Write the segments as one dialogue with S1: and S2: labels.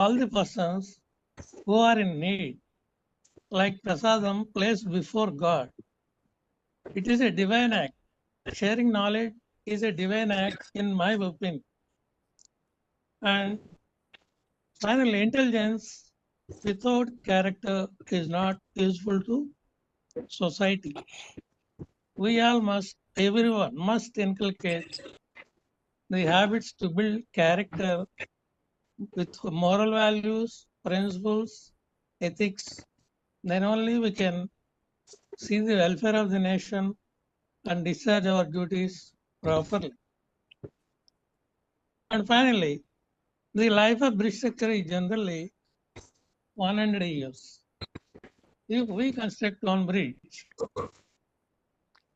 S1: all the persons who are in need, like prasadam placed before God. It is a divine act. Sharing knowledge is a divine act, in my opinion. And finally, intelligence without character is not useful to society. We all must, everyone must inculcate the habits to build character with moral values, principles, ethics. Then only we can see the welfare of the nation and discharge our duties properly. And finally, the life of bridge structure is generally 100 years. If we construct one bridge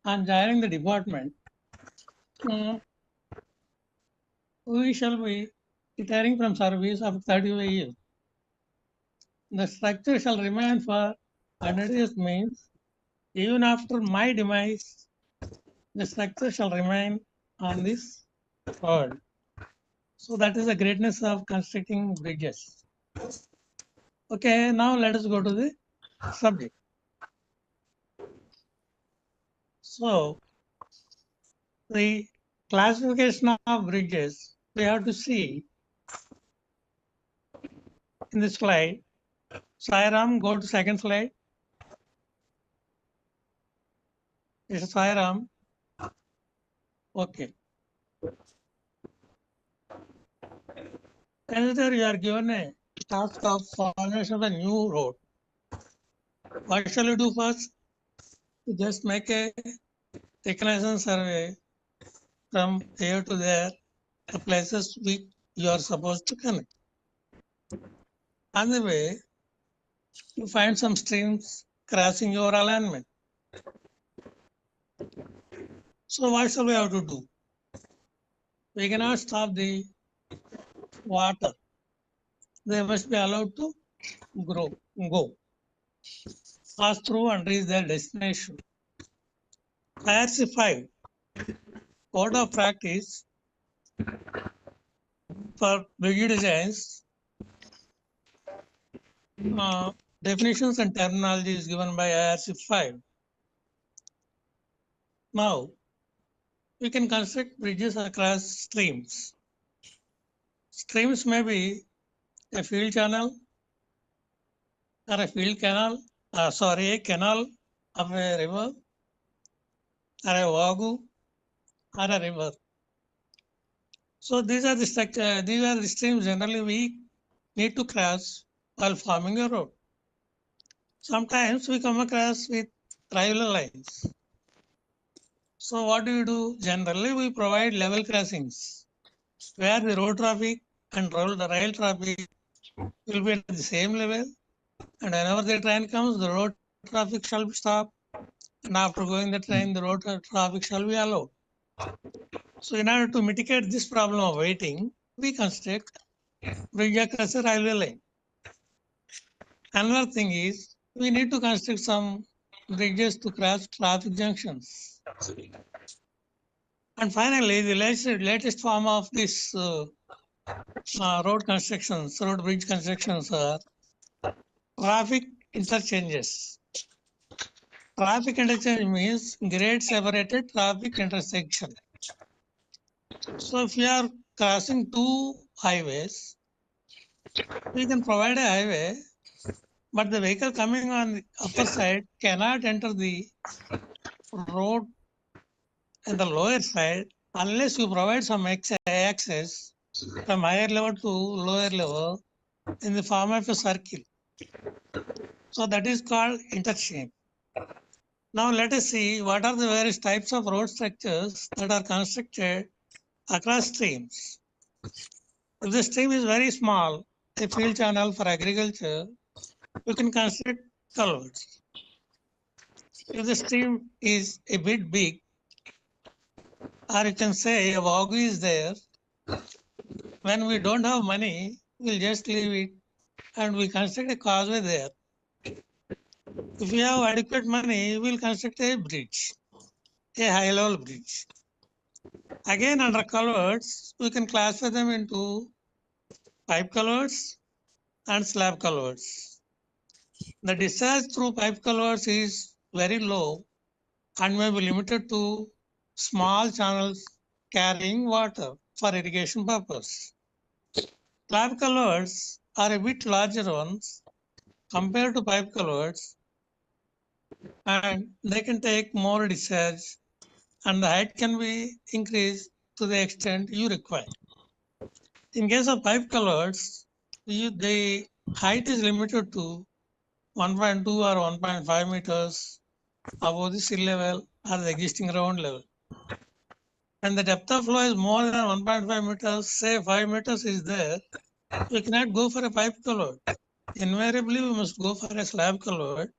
S1: and joining the department, uh, we shall be retiring from service after 35 years. The structure shall remain for 100 years means even after my demise, the structure shall remain on this world. So that is the greatness of constructing bridges. Okay, now let us go to the subject. So the classification of bridges, we have to see in this slide. Sairam, go to second slide. It's Sairam. Okay. Consider you are given a task of formation of a new road. What shall you do first? You just make a reconnaissance survey from here to there, the places which you are supposed to connect. On the way, you find some streams crossing your alignment. So what shall we have to do? We cannot stop the water. They must be allowed to go, pass through and reach their destination. IRC 5, Code of Practice for bridge designs, definitions and terminology is given by IRC 5. Now, we can construct bridges across streams. Streams may be a field channel or a field canal, a canal of a river or a wagu or a river. So these are the structure, these are the streams generally we need to cross while forming a road. Sometimes we come across with triangular lines. So what do we do? Generally, we provide level crossings where the road traffic and rail traffic will be at the same level. And whenever the train comes, the road traffic shall be stopped. And after going the train, the road traffic shall be allowed. So in order to mitigate this problem of waiting, we construct bridge across a railway line. Another thing is we need to construct some bridges to cross traffic junctions. And finally, the latest form of this road bridge constructions are traffic interchanges. Traffic interchange means grade separated traffic intersection. So if we are crossing two highways, we can provide a highway, but the vehicle coming on the upper side cannot enter the road in the lower side unless you provide some access from higher level to lower level in the form of a circle. So that is called interchange. Now let us see what are the various types of road structures that are constructed across streams. If the stream is very small, a field channel for agriculture, you can construct culverts. If the stream is a bit big, or you can say a wagu is there, when we don't have money, we'll just leave it and we construct a causeway there. If we have adequate money, we'll construct a bridge, a high-level bridge. Again, under culverts, we can classify them into pipe culverts, and slab culverts. The discharge through pipe culverts is very low and may be limited to small channels carrying water for irrigation purpose. Slab culverts are a bit larger ones compared to pipe culverts, and they can take more discharge, and the height can be increased to the extent you require. In case of pipe culverts, the height is limited to 1.2 or 1.5 meters above the sea level or the existing ground level. When the depth of flow is more than 1.5 meters, say 5 meters is there, we cannot go for a pipe culvert. Invariably, we must go for a slab culvert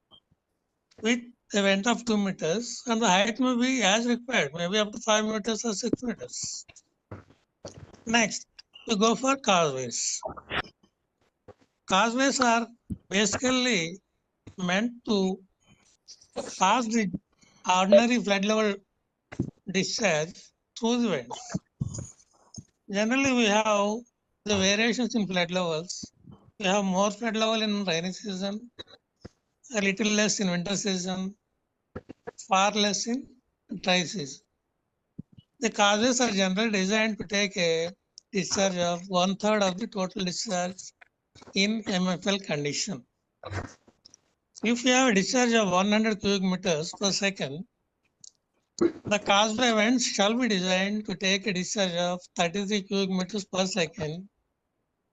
S1: with a length of 2 meters, and the height may be as required, maybe up to 5 meters or 6 meters. Next, we go for causeways. Causeways are basically meant to pass the ordinary flood level discharge through the vents. Generally, we have the variations in flood levels. We have more flood level in rainy season, a little less in winter season, far less in dry season. The causes are generally designed to take a discharge of 1/3 of the total discharge in MFL condition. If you have a discharge of 100 cubic meters per second, the causeway vents shall be designed to take a discharge of 33 cubic meters per second,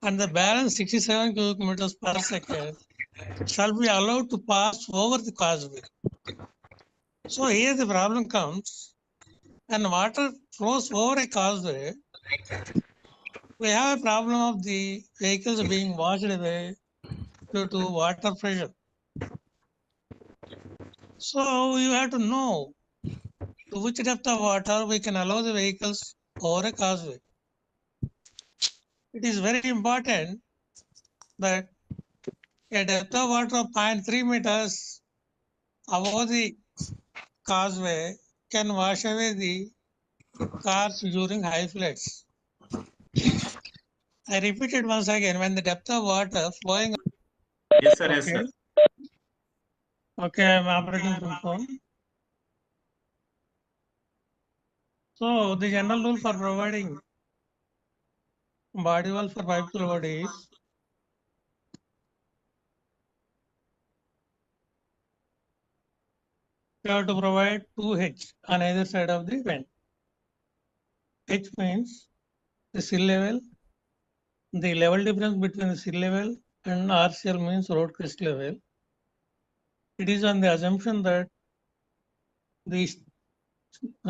S1: and the balance 67 cubic meters per second shall be allowed to pass over the causeway. So here the problem comes, when water flows over a causeway, we have a problem of the vehicles being washed away due to water pressure. So you have to know to which depth of water we can allow the vehicles over a causeway. It is very important that a depth of water of 0.3 meters above the causeway can wash away the cars during high floods. I repeat it once again, when the depth of water flowing.
S2: Yes, sir. Yes, sir.
S1: Okay, I'm operating from phone. So the general rule for providing body wall for pipe culvert is you have to provide 2H on either side of the vent. H means the sill level, the level difference between the sill level and RCL means road crest level. It is on the assumption that the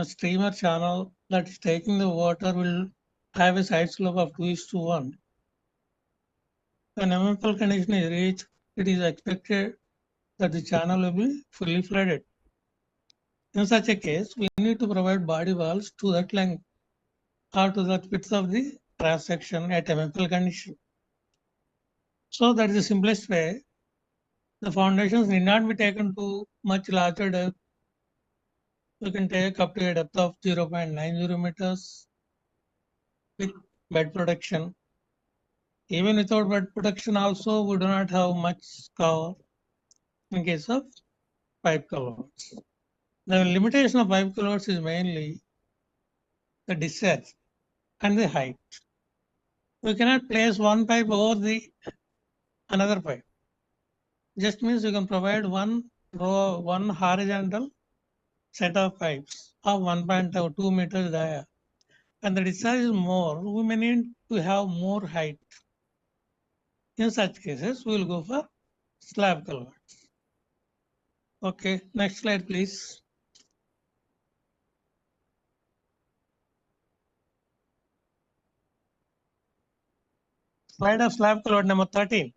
S1: streamer channel that is taking the water will have a side slope of 2:1. When MFL condition is reached, it is expected that the channel will be fully flooded. In such a case, we need to provide body walls to that length or to that width of the cross section at MFL condition. So that is the simplest way. The foundations need not be taken to much larger depth. We can take up to a depth of 0.90 meters with bed protection. Even without bed protection also, we do not have much cover in case of pipe culverts. The limitation of pipe culverts is mainly the discharge and the height. We cannot place one pipe over the another pipe. Just means you can provide one row, one horizontal set of pipes of 1.2 meters diameter. And the discharge is more, we may need to have more height. In such cases, we will go for slab culverts. Okay, next slide, please. Slide of slab culvert number 13.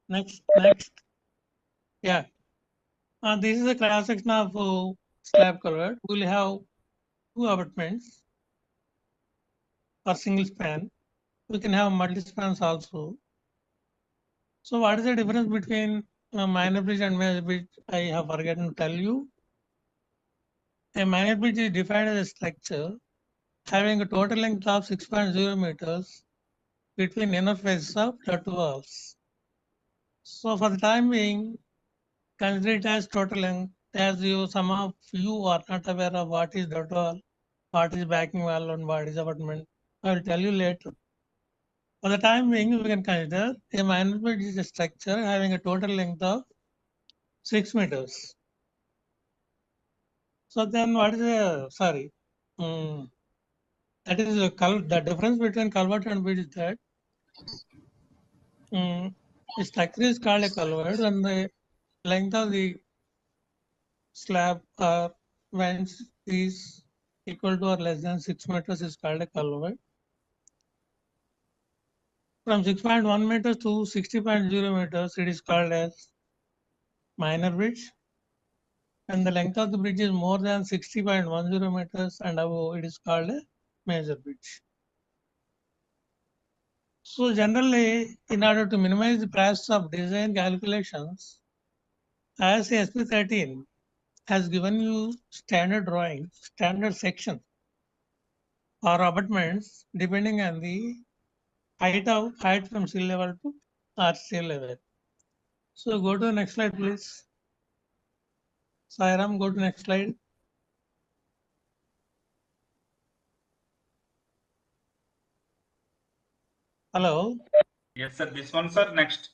S1: Next. Yeah. This is a cross section of slab culvert. We will have two abutments or single span. We can have multi spans also. So what is the difference between minor bridge and major bridge? I have forgotten to tell you. A minor bridge is defined as a structure having a total length of 6.0 meters between inner faces of the two walls. So for the time being, consider it as total length, as some of you are not aware of what is that wall, what is backing wall, and what is abutment. I will tell you later. For the time being, we can consider a minor bridge is a structure having a total length of 6 meters. So then what is that is the difference between culvert and bridge is that a structure is called a culvert when the length of the slab or vents is equal to or less than 6 meters is called a culvert. From 6.1 meters to 60.0 meters, it is called as minor bridge. And the length of the bridge is more than 60.10 meters and above, it is called a major bridge. So generally, in order to minimize the process of design calculations, ISA SP 13 has given you standard drawing, standard section or abutments depending on the height from sea level to arch sea level. So go to the next slide, please. Sairam, go to next slide. Hello.
S2: Yes, sir. This one, sir. Next.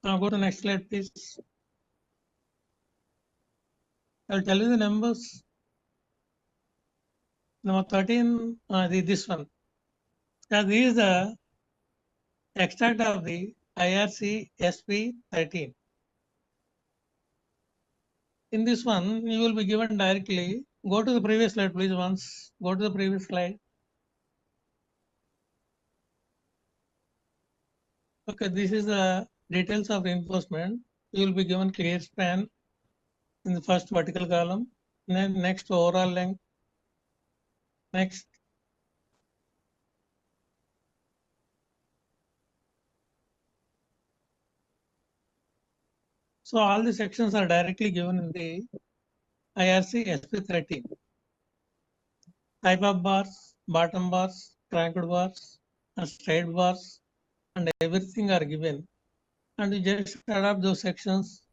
S1: Now go to next slide, please. I'll tell you the numbers. Number 13, this one. This is the extract of the IRC SP 13. In this one, you will be given directly. Go to the previous slide, please. Once go to the previous slide. Okay, this is the details of reinforcement. You will be given clear span in the first vertical column. Then next overall length. Next. So all the sections are directly given in the IRC SP 13. Type of bars, bottom bars, cranked bars, and straight bars, and everything are given. And you just adapt those sections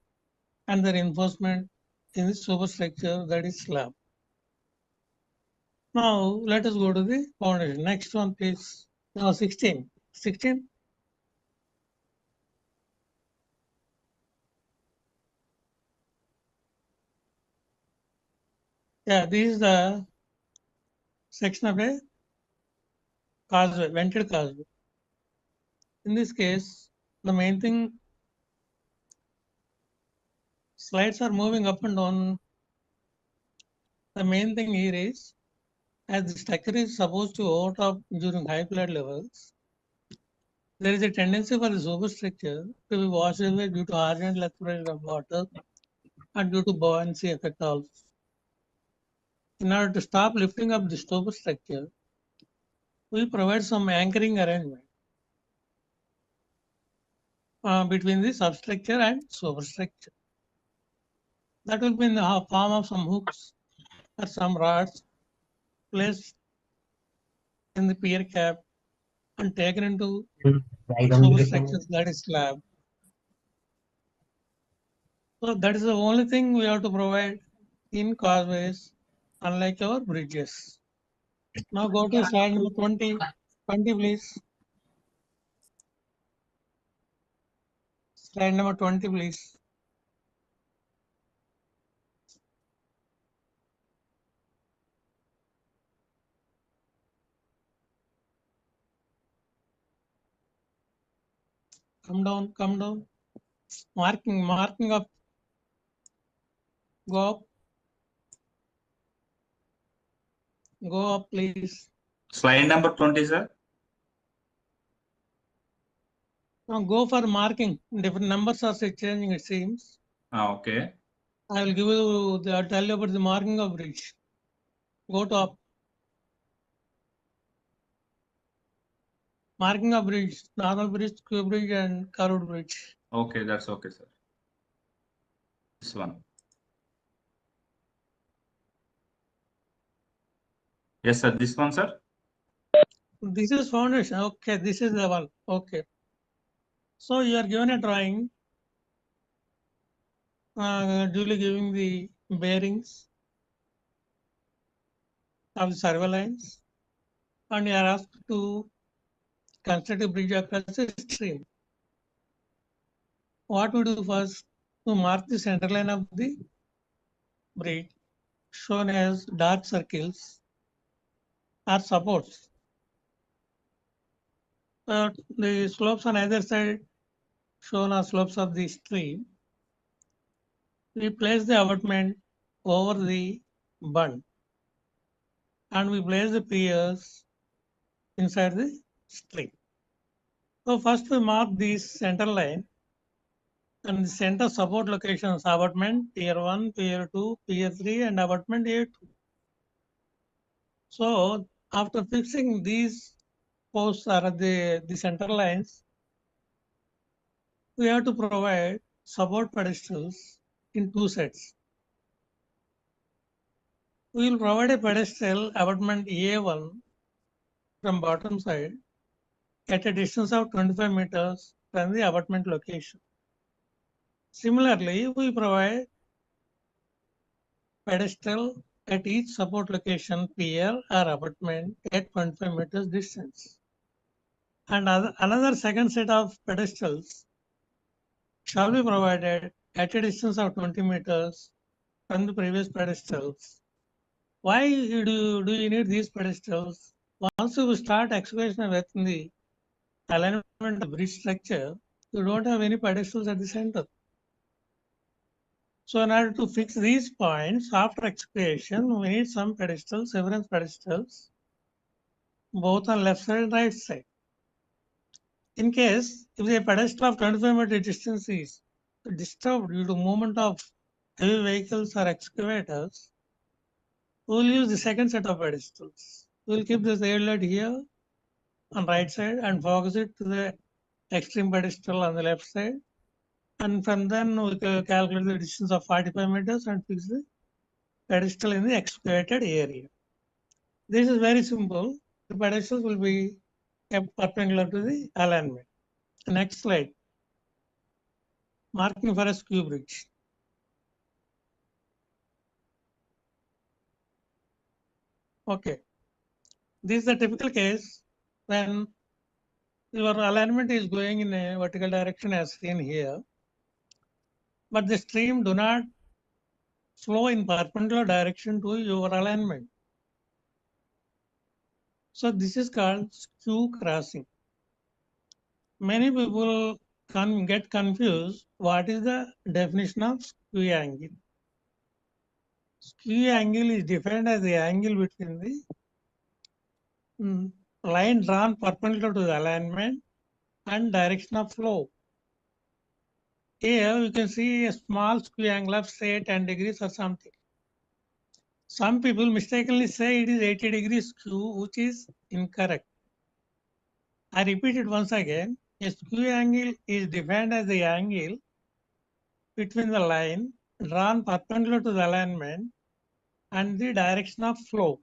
S1: and the reinforcement in the superstructure, that is slab. Now let us go to the foundation. Next one, please. Now 16. 16. Yeah, this is the section of a causeway, vented causeway. In this case, the main thing, slides are moving up and down. The main thing here is, as the structure is supposed to overtop during high flood levels, there is a tendency for the superstructure to be washed away due to horizontal pressure of water and due to buoyancy effect also. In order to stop lifting up the superstructure, we provide some anchoring arrangement between the substructure and superstructure. That will be in the form of some hooks or some rods placed in the pier cap and taken into superstructure, that is slab. So that is the only thing we have to provide in causeways, unlike our bridges. Now go to slide number 20. 20, please. Slide number 20, please. Come down, come down. Marking up. Go up. Go up, please.
S2: Slide number 20, sir.
S1: Now go for marking. Different numbers are changing, it seems.
S2: Okay.
S1: I will give you tell you about the marking of bridge. Go to up. Marking of bridge, normal bridge, square bridge, and curved bridge.
S2: Okay, that's okay, sir. This one. Yes, sir. This one, sir.
S1: This is foundation. Okay, this is the one. Okay. So you are given a drawing, duly giving the bearings of the survey lines, and you are asked to construct a bridge across a stream. What we do first, to mark the center line of the bridge, shown as dark circles, are supports. The slopes on either side shown are slopes of the stream. We place the abutment over the bund, and we place the piers inside the stream. So first we mark this center line and the center support locations: abutment, pier 1, pier 2, pier 3, and abutment A2. So after fixing these posts or the center lines, we have to provide support pedestals in two sets. We will provide a pedestal abutment A1 from bottom side at a distance of 25 meters from the abutment location. Similarly, we provide pedestal at each support location, pier or abutment at 25 meters distance. And another second set of pedestals shall be provided at a distance of 20 meters from the previous pedestals. Why do you need these pedestals? Once you start excavation within the alignment of bridge structure, you don't have any pedestals at the center. So in order to fix these points after excavation, we need some pedestals, reference pedestals, both on left side and right side. In case if the pedestal of 25 meter distance is disturbed due to movement of heavy vehicles or excavators, we will use the second set of pedestals. We will keep this air light here on right side and focus it to the extreme pedestal on the left side. And from then we can calculate the distance of 45 meters and fix the pedestal in the excavated area. This is very simple. The pedestals will be kept perpendicular to the alignment. Next slide. Marking for a skew bridge. Okay. This is a typical case when your alignment is going in a vertical direction as seen here, but the stream do not flow in perpendicular direction to your alignment. So this is called skew crossing. Many people can get confused. What is the definition of skew angle? Skew angle is defined as the angle between the line drawn perpendicular to the alignment and direction of flow. Here you can see a small skew angle of say 10 degrees or something. Some people mistakenly say it is 80 degrees skew, which is incorrect. I repeat it once again. A skew angle is defined as the angle between the line drawn perpendicular to the alignment and the direction of flow.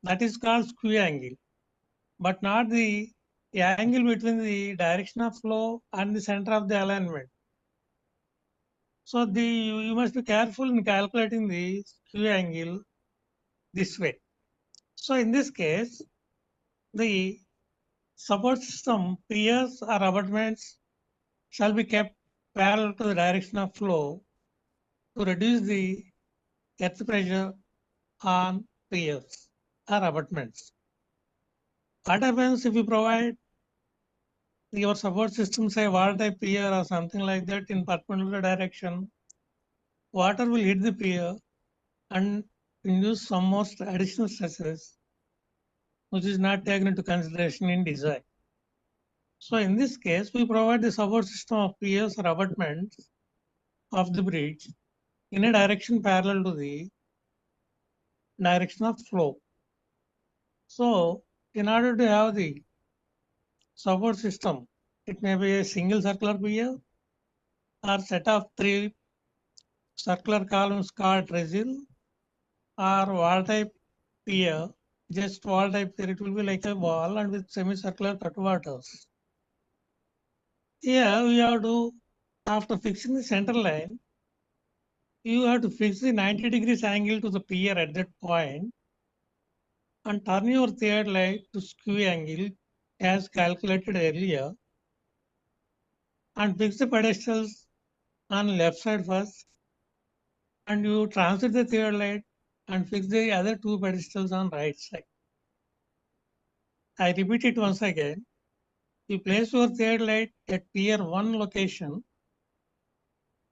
S1: That is called skew angle, but not the angle between the direction of flow and the center of the alignment. So you must be careful in calculating the skew angle this way. So in this case, the support system, piers or abutments shall be kept parallel to the direction of flow to reduce the earth pressure on piers or abutments. What happens if you provide your support system, say water type pier or something like that in perpendicular direction? Water will hit the pier and induce some more additional stresses, which is not taken into consideration in design. So in this case, we provide the support system of piers or abutments of the bridge in a direction parallel to the direction of flow. So in order to have the support system, it may be a single circular pier or set of 3 circular columns called trestle or wall type pier, just wall type pier, it will be like a wall and with semicircular cutwaters. Here we have to, after fixing the center line, you have to fix the 90 degrees angle to the pier at that point and turn your third light to skew angle as calculated earlier and fix the pedestals on left side first, and you transit the third light and fix the other two pedestals on right side. I repeat it once again. You place your third light at pier 1 location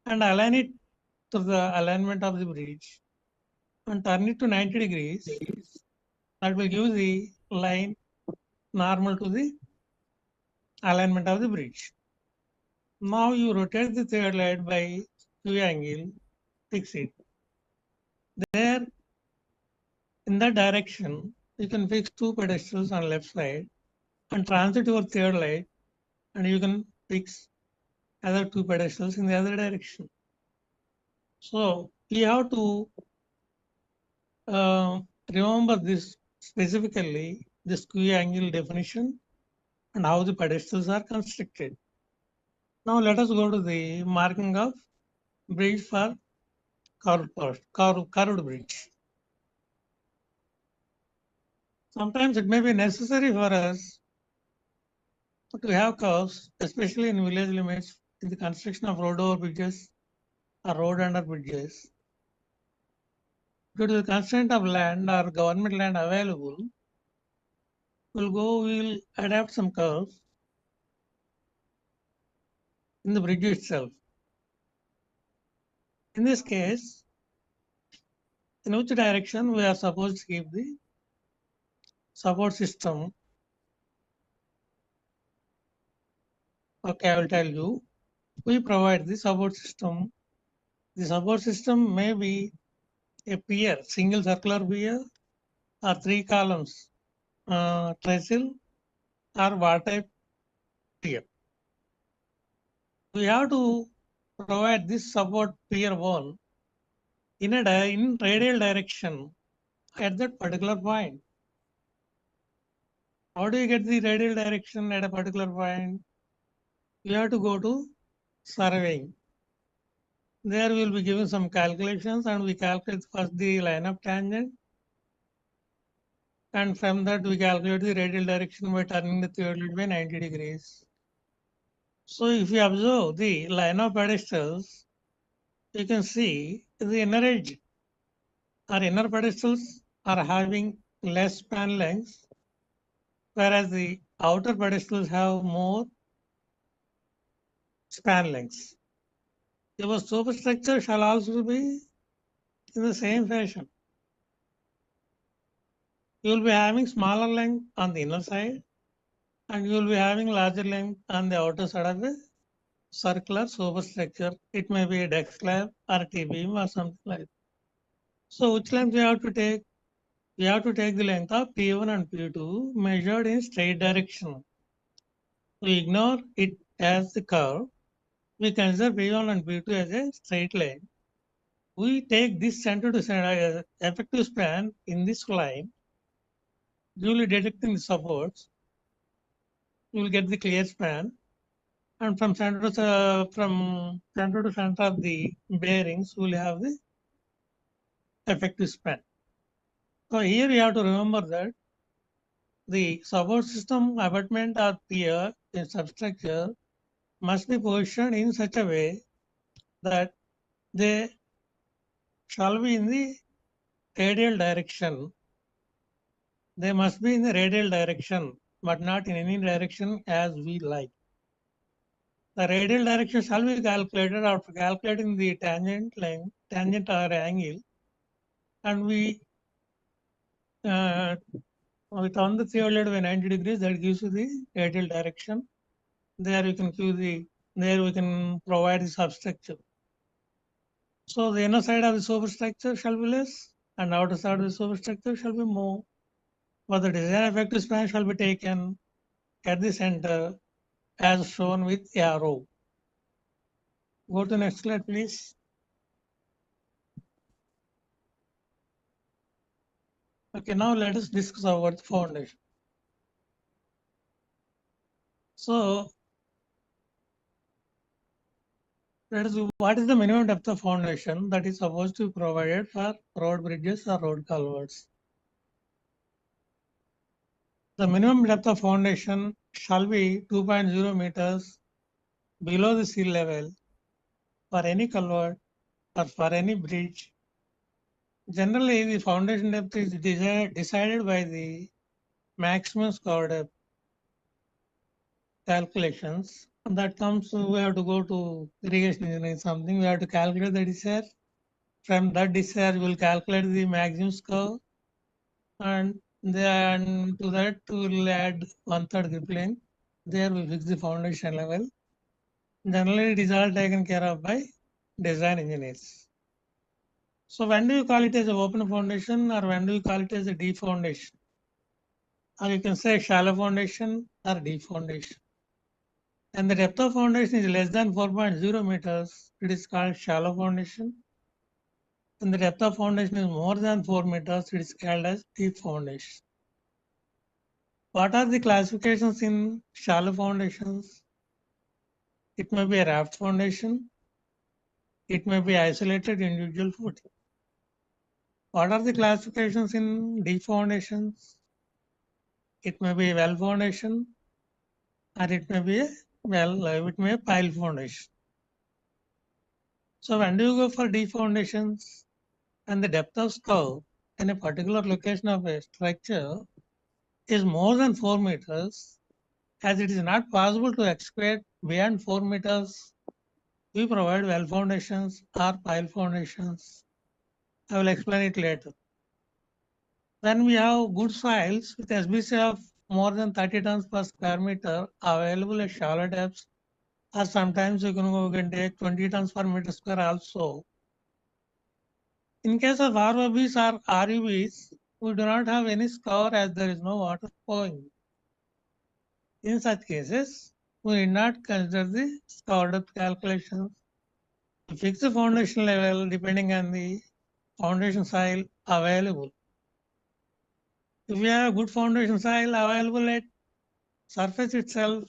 S1: and align it to the alignment of the bridge and turn it to 90 degrees. That will give the line normal to the alignment of the bridge. Now you rotate the third light by skew angle, fix it. There, in that direction, you can fix two pedestals on left side and transit your third light, and you can fix other two pedestals in the other direction. So you have to remember this specifically, the skew angle definition and how the pedestals are constructed. Now let us go to the marking of bridge for curved bridge. Sometimes it may be necessary for us to have curves, especially in village limits, in the construction of road over bridges or road under bridges. Due to the constraint of land or government land available, we'll adapt some curves in the bridge itself. In this case, in which direction we are supposed to keep the support system? Okay, I will tell you. We provide the support system. The support system may be a pier, single circular pier, or 3 columns, trestle, or wall type pier. We have to provide this support pier 1 in radial direction at that particular point. How do you get the radial direction at a particular point? You have to go to surveying. There we will be given some calculations, and we calculate first the line of tangent, and from that we calculate the radial direction by turning the third lead by 90 degrees. So if you observe the line of pedestals, you can see the inner edge or inner pedestals are having less span lengths, whereas the outer pedestals have more span lengths. Your superstructure shall also be in the same fashion. You will be having smaller length on the inner side, and you will be having larger length on the outer side of a circular superstructure. It may be a deck slab or a T-beam or something like that. So which length we have to take? We have to take the length of P1 and P2 measured in straight direction. We ignore it as the curve. We consider P1 and P2 as a straight line. We take this center to center effective span in this line, duly detecting the supports. You will get the clear span, and from center to center of the bearings, we will have the effective span. So here you have to remember that the support system abutment or pier in substructure must be positioned in such a way that they shall be in the radial direction. They must be in the radial direction, but not in any direction as we like. The radial direction shall be calculated after calculating the tangent length, tangent or angle, and we turn the third lead by 90 degrees. That gives you the radial direction. There you can we can provide the substructure. So the inner side of the superstructure shall be less, and outer side of the superstructure shall be more. But the design effective span shall be taken at the center as shown with arrow. Go to next slide, please. Okay, now let us discuss about the foundation. So, what is the minimum depth of foundation that is supposed to be provided for road bridges or road culverts? The minimum depth of foundation shall be 2.0 meters below the sea level for any culvert or for any bridge. Generally, the foundation depth is decided by the maximum scour depth calculations. And that comes, we have to go to irrigation engineering something, we have to calculate the discharge. From that discharge, we'll calculate the maximum scour, and then to that we'll add 1/3 grip length. There we fix the foundation level. Generally, it is all taken care of by design engineers. So when do you call it as an open foundation, or when do you call it as a deep foundation? Or you can say shallow foundation or deep foundation. And the depth of foundation is less than 4.0 meters, it is called shallow foundation. And the depth of foundation is more than 4 meters, it is called as deep foundation. What are the classifications in shallow foundations? It may be a raft foundation. It may be isolated individual footing. What are the classifications in deep foundations? It may be a well foundation, or it may be a pile foundation. So when do you go for deep foundations? And the depth of scour in a particular location of a structure is more than 4 meters, as it is not possible to excavate beyond 4 meters. We provide well foundations or pile foundations. I will explain it later. When we have good soils with SBC of more than 30 tons per square meter available at shallow depths, or sometimes you can take 20 tons per meter square also. In case of ROBs or RUBs, we do not have any scour as there is no water flowing. In such cases, we need not consider the scour depth calculations. We fix the foundation level depending on the foundation soil available. If we have good foundation soil available at surface itself,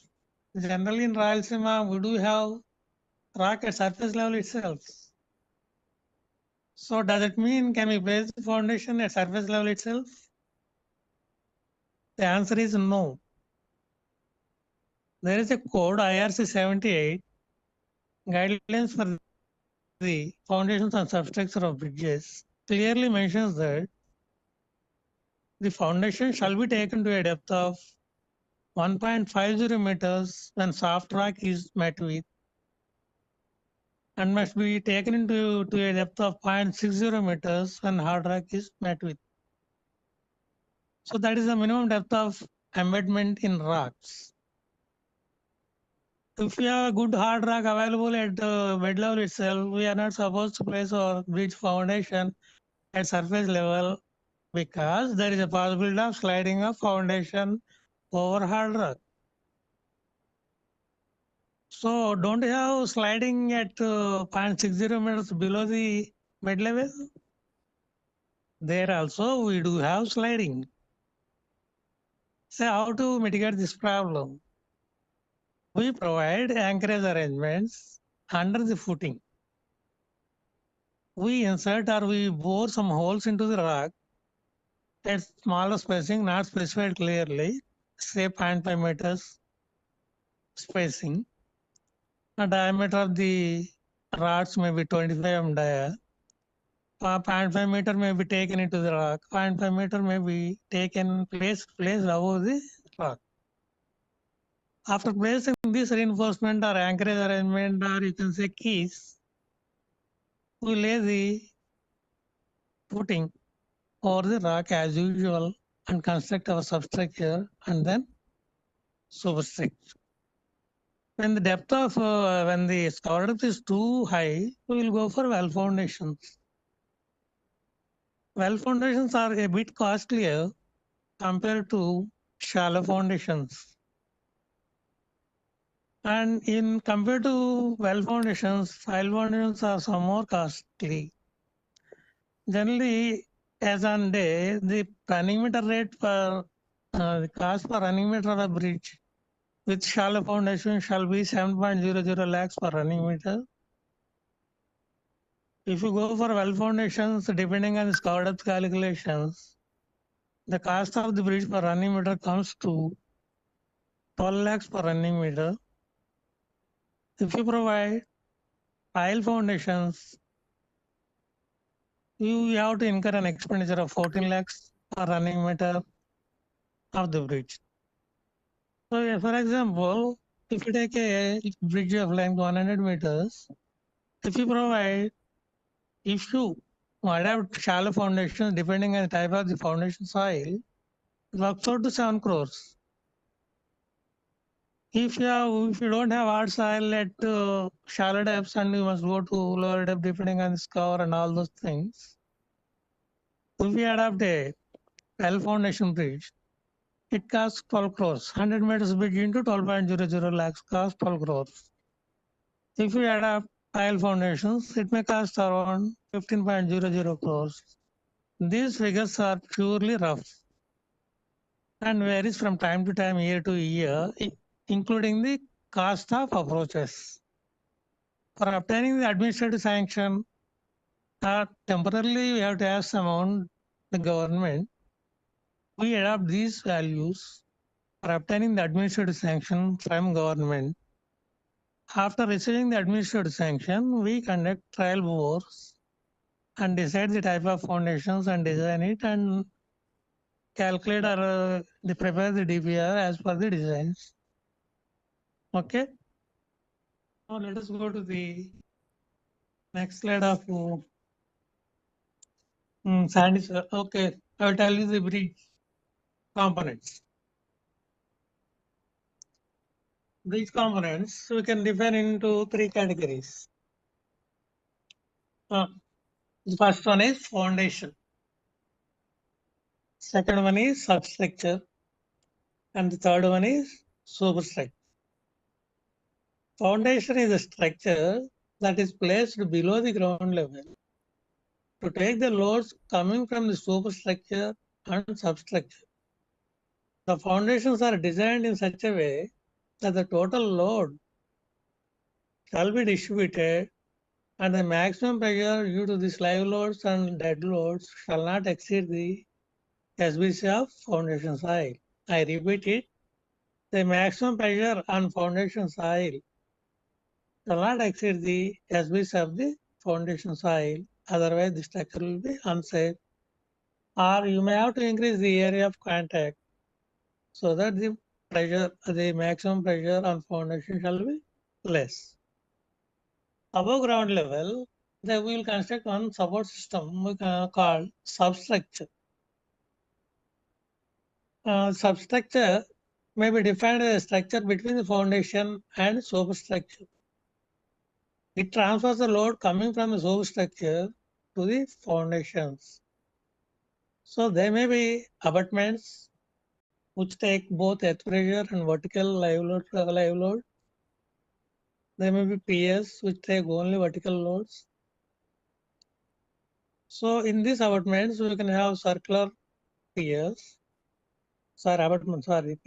S1: generally in Rayalaseema, we do have rock at surface level itself. So does it mean can we place the foundation at surface level itself? The answer is no. There is a code IRC 78 guidelines for the foundations and substructure of bridges clearly mentions that the foundation shall be taken to a depth of 1.50 meters when soft rock is met with, and must be taken into to a depth of 0.60 meters when hard rock is met with. So that is the minimum depth of embedment in rocks. If we have a good hard rock available at the bed level itself, we are not supposed to place our bridge foundation at surface level, because there is a possibility of sliding of foundation over hard rock. So don't you have sliding at 0.60 meters below the bed level? There also we do have sliding. So how to mitigate this problem? We provide anchorage arrangements under the footing. We insert or we bore some holes into the rock at smaller spacing, not specified clearly, say 0.5 meters spacing. The diameter of the rods may be 25 mm dia. 0.5 meter may be taken into the rock. 0.5 meter may be taken placed above the rock. After placing this reinforcement or anchorage arrangement, or you can say keys, we lay the footing over the rock as usual and construct our substructure and then superstructure. When the depth of when the scour depth is too high, we will go for well foundations. Well foundations are a bit costlier compared to shallow foundations. And in compared to well foundations, pile foundations are some more costly. Generally, as on day, the running meter rate for the cost per running meter of a bridge with shallow foundation shall be 7.00 lakhs per running meter. If you go for well foundations, depending on the scour depth calculations, the cost of the bridge per running meter comes to 12 lakhs per running meter. If you provide tile foundations, you have to incur an expenditure of 14 lakhs per running meter of the bridge. So, for example, if you take a bridge of length 100 meters, if you adapt shallow foundations depending on the type of the foundation soil, it works out to 7 crores. If you don't have hard soil at shallow depths and you must go to lower depth depending on the scour and all those things, if we adapt a well foundation bridge, it costs 12 crores. 100 meters bridge into 12.00 lakhs cost 12 crores. If we adapt tile foundations, it may cost around 15.00 crores. These figures are purely rough and varies from time to time, year to year, including the cost of approaches. For obtaining the administrative sanction, temporarily we have to ask amount the government. We adopt these values for obtaining the administrative sanction from government. After receiving the administrative sanction, we conduct trial bores and decide the type of foundations and design it and calculate or prepare the DPR as per the designs. Okay. Now let us go to the next slide of Sandy sir. Okay, I will tell you the bridge components. Bridge components we can divide into 3 categories. The first one is foundation. Second one is substructure. And the third one is superstructure. Foundation is a structure that is placed below the ground level to take the loads coming from the superstructure and substructure. The foundations are designed in such a way that the total load shall be distributed and the maximum pressure due to the live loads and dead loads shall not exceed the SBC of foundation soil. I repeat it, the maximum pressure on foundation soil shall not exceed the SBC of the foundation soil, otherwise the structure will be unsafe. Or you may have to increase the area of contact so that the pressure, the maximum pressure on foundation shall be less. Above ground level, we will construct one support system called substructure. Substructure may be defined as a structure between the foundation and superstructure. It transfers the load coming from the superstructure to the foundations. So there may be abutments which take both earth pressure and vertical live load. There may be piers which take only vertical loads. So in these abutments, we can have circular piers. In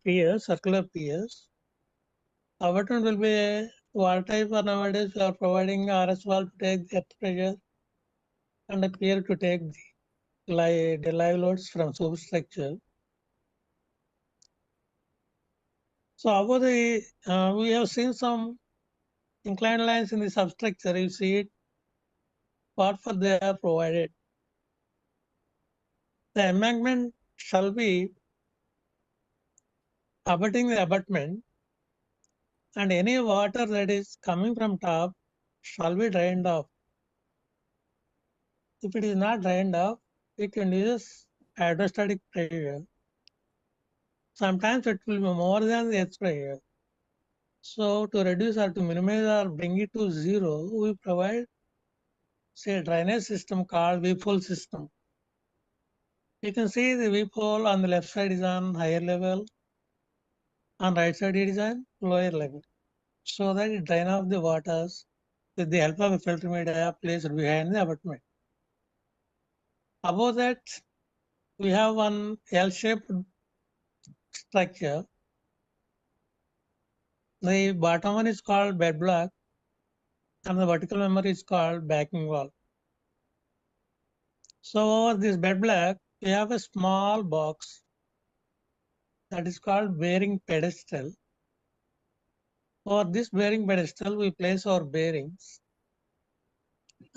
S1: piers, circular piers. Abutment will be a wall type, or nowadays we are providing RS wall to take the earth pressure and a pier to take the live loads from superstructure. So above the, we have seen some inclined lines in the substructure. You see it, what for they are provided. The embankment shall be abutting the abutment, and any water that is coming from top shall be drained off. If it is not drained off, it induces hydrostatic pressure. Sometimes it will be more than the earth pressure. So to reduce or to minimize or bring it to zero, we provide say drainage system called weep hole system. You can see the weep hole on the left side is on higher level, on right side it is on lower level, so that it drain off the waters with the help of a filter media placed behind the abutment. Above that, we have one L-shaped structure. The bottom one is called bed block and the vertical member is called backing wall. So over this bed block, we have a small box that is called bearing pedestal. Over this bearing pedestal, we place our bearings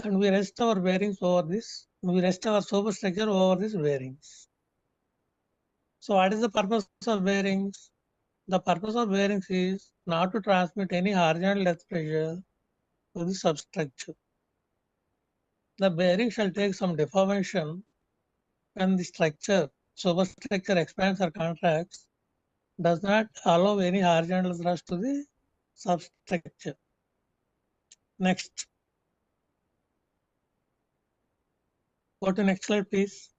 S1: and we rest our bearings over this. We rest our superstructure over these bearings. So what is the purpose of bearings? The purpose of bearings is not to transmit any horizontal depth pressure to the substructure. The bearing shall take some deformation when the superstructure expands or contracts, does not allow any horizontal thrust to the substructure. Next. Go to next slide, please.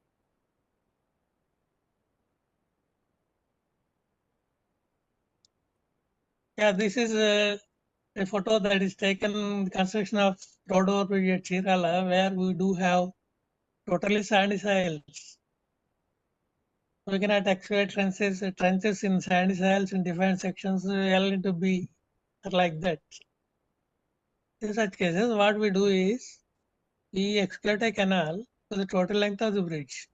S1: Yeah, this is a photo that is taken the construction of road overbridge at Chirala, where we do have totally sandy soils. We cannot excavate trenches in sandy soils in different sections, L into B, like that. In such cases, what we do is we excavate a canal to the total length of the bridge.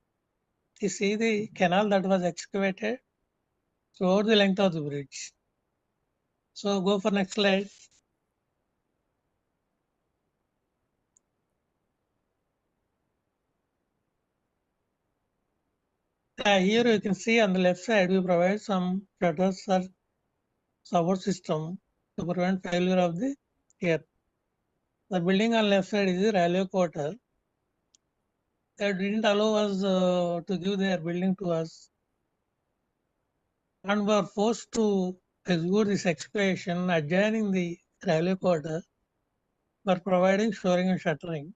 S1: You see the canal that was excavated throughout the length of the bridge. So go for next slide. Here you can see on the left side, we provide some shutters or support system to prevent failure of the earth. The building on left side is the railway quarter. They didn't allow us to give their building to us, and were forced to execute this excavation adjoining the railway quarter for providing shoring and shuttering.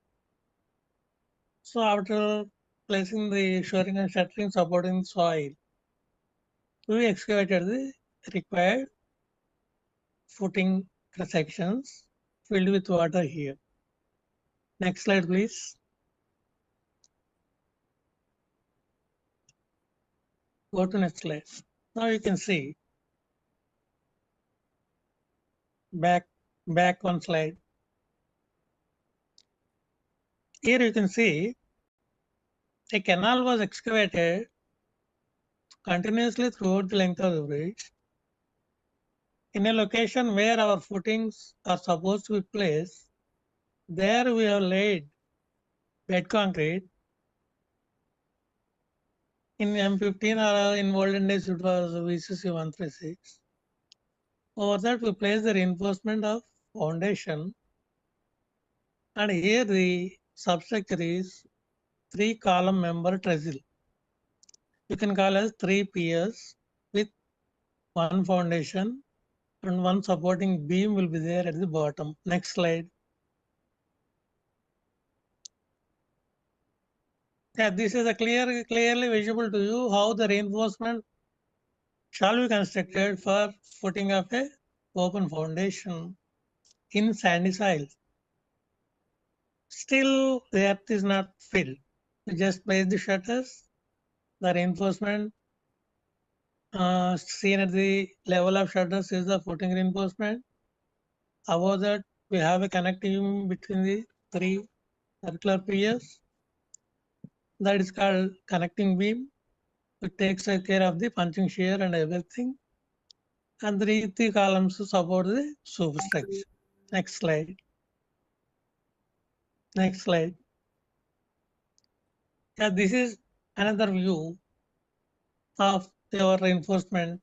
S1: So after placing the shoring and shuttering supporting soil, we excavated the required footing sections filled with water here. Next slide, please. Go to next slide. Now you can see back one slide. Here you can see a canal was excavated continuously throughout the length of the bridge in a location where our footings are supposed to be placed. There we have laid bed concrete. In M15 or in olden days it was VCC 136. Over that we place the reinforcement of foundation, and here the substructure is 3-column member trestle. You can call as 3 piers with one foundation and one supporting beam will be there at the bottom. Next slide. Yeah, this is a clearly visible to you how the reinforcement shall be constructed for footing of a open foundation in sandy soil. Still, the earth is not filled. We just place the shutters, the reinforcement seen at the level of shutters is the footing reinforcement. Above that, we have a connecting between the 3 circular piers. That is called connecting beam. It takes care of the punching shear and everything. And three columns support the superstructure. Next slide. Next slide. Yeah, this is another view of our reinforcement